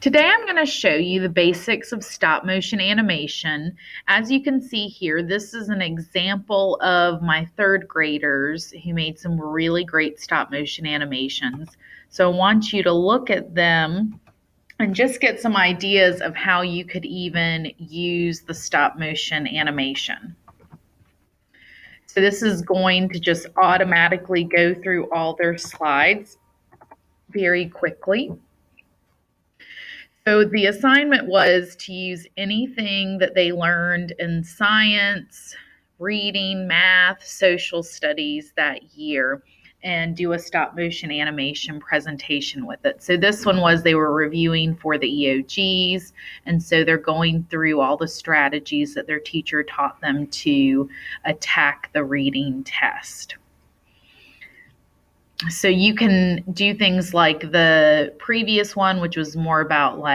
Today I'm going to show you the basics of stop motion animation. As you can see here, this is an example of my third graders who made some really great stop motion animations. So I want you to look at them and just get some ideas of how you could even use the stop motion animation. So this is going to just automatically go through all their slides very quickly. So the assignment was to use anything that they learned in science, reading, math, social studies that year and do a stop motion animation presentation with it. So this one was they were reviewing for the EOGs, and so they're going through all the strategies that their teacher taught them to attack the reading test. So you can do things like the previous one, which was more about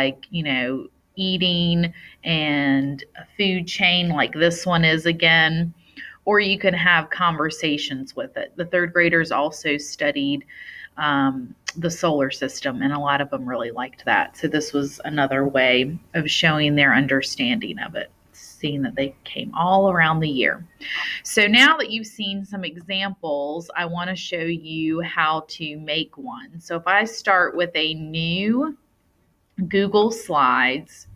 eating and a food chain, like this one is again, or you can have conversations with it. The third graders also studied the solar system, and a lot of them really liked that. So this was another way of showing their understanding of it, seeing that they came all around the year. So now that you've seen some examples, I want to show you how to make one. So if I start with a new Google Slides,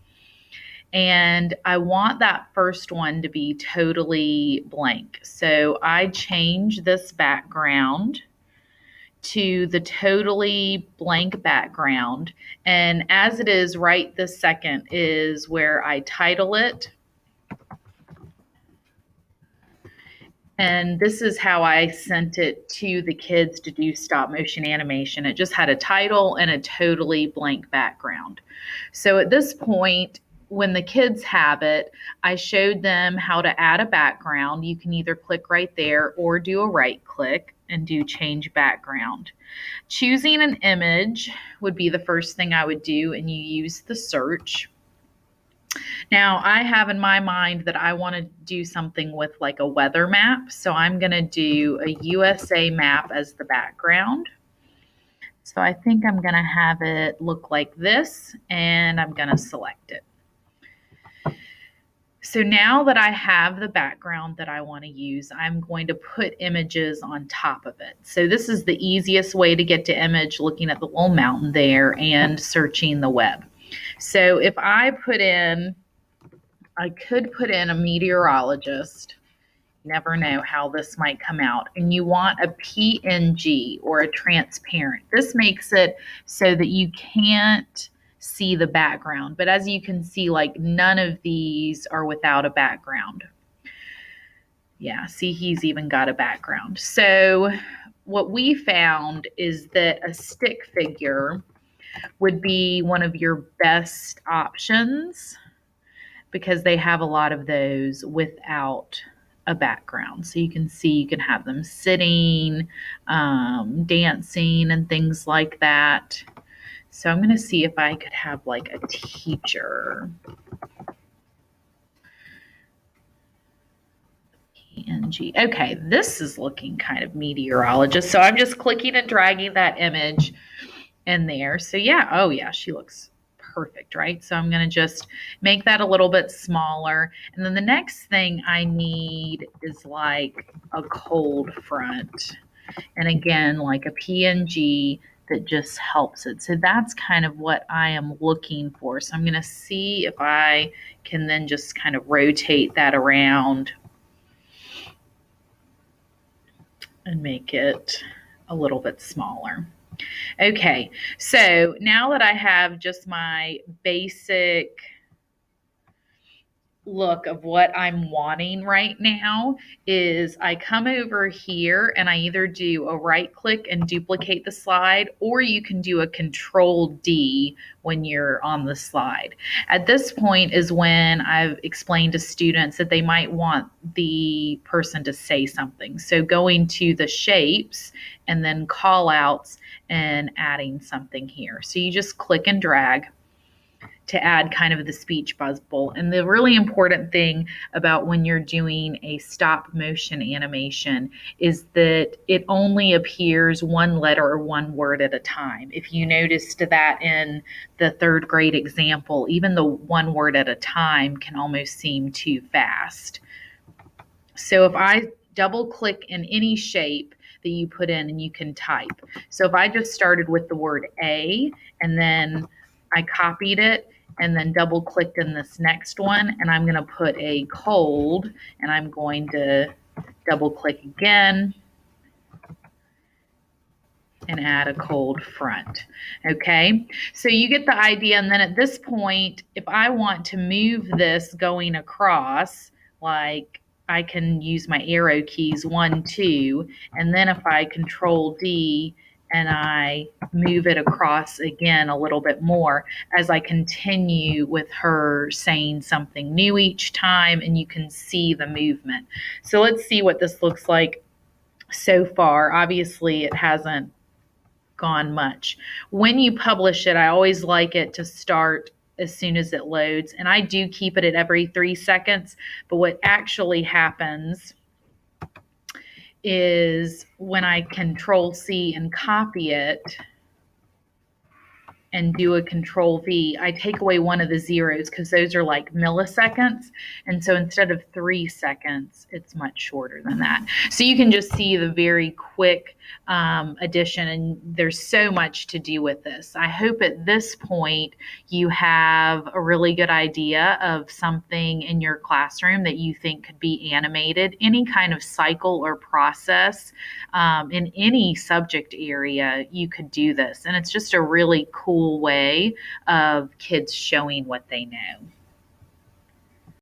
and I want that first one to be totally blank. So I change this background to the totally blank background. And as it is right this second is where I title it. And this is how I sent it to the kids to do stop motion animation. It just had a title and a totally blank background. So at this point, when the kids have it, I showed them how to add a background. You can either click right there or do a right click and do change background. Choosing an image would be the first thing I would do, and you use the search. Now, I have in my mind that I want to do something with like a weather map. So I'm going to do a USA map as the background. So I think I'm going to have it look like this, and I'm going to select it. So now that I have the background that I want to use, I'm going to put images on top of it. So this is the easiest way to get to image, looking at the little mountain there and searching the web. So if I could put in a meteorologist. You never know how this might come out. And you want a PNG or a transparent. This makes it so that you can't see the background. But as you can see, like none of these are without a background. Yeah, see, he's even got a background. So what we found is that a stick figure would be one of your best options because they have a lot of those without a background. So you can see, you can have them sitting, dancing, and things like that. So I'm going to see if I could have like a teacher. PNG. Okay, this is looking kind of meteorologist. So I'm just clicking and dragging that image in there. So yeah, oh yeah, she looks perfect, right? So I'm going to just make that a little bit smaller. And then the next thing I need is like a cold front. And again, like a PNG that just helps it. So that's kind of what I am looking for. So I'm going to see if I can then just kind of rotate that around and make it a little bit smaller. Okay, so now that I have just my basic look of what I'm wanting right now is I come over here and I either do a right click and duplicate the slide, or you can do a control D when you're on the slide. At this point is when I've explained to students that they might want the person to say something. So going to the shapes and then call outs and adding something here. So you just click and drag. to add kind of the speech bubble. And the really important thing about when you're doing a stop motion animation is that it only appears one letter or one word at a time. If you noticed that in the third grade example, even the one word at a time can almost seem too fast. So if I double click in any shape that you put in, and you can type. So if I just started with the word A and then I copied it and then double clicked in this next one, and I'm going to put a cold, and I'm going to double click again and add a cold front. Okay, so you get the idea. And then at this point, if I want to move this going across, like I can use my arrow keys 1, 2, and then if I control D and I move it across again a little bit more as I continue with her saying something new each time, and you can see the movement. So let's see what this looks like so far. Obviously, it hasn't gone much. When you publish it, I always like it to start as soon as it loads, and I do keep it at every 3 seconds. But what actually happens is when I control C and copy it and do a control V, I take away one of the zeros because those are like milliseconds. And so instead of 3 seconds, it's much shorter than that. So you can just see the very quick addition, and there's so much to do with this. I hope at this point you have a really good idea of something in your classroom that you think could be animated, any kind of cycle or process in any subject area. You could do this, and it's just a really cool way of kids showing what they know.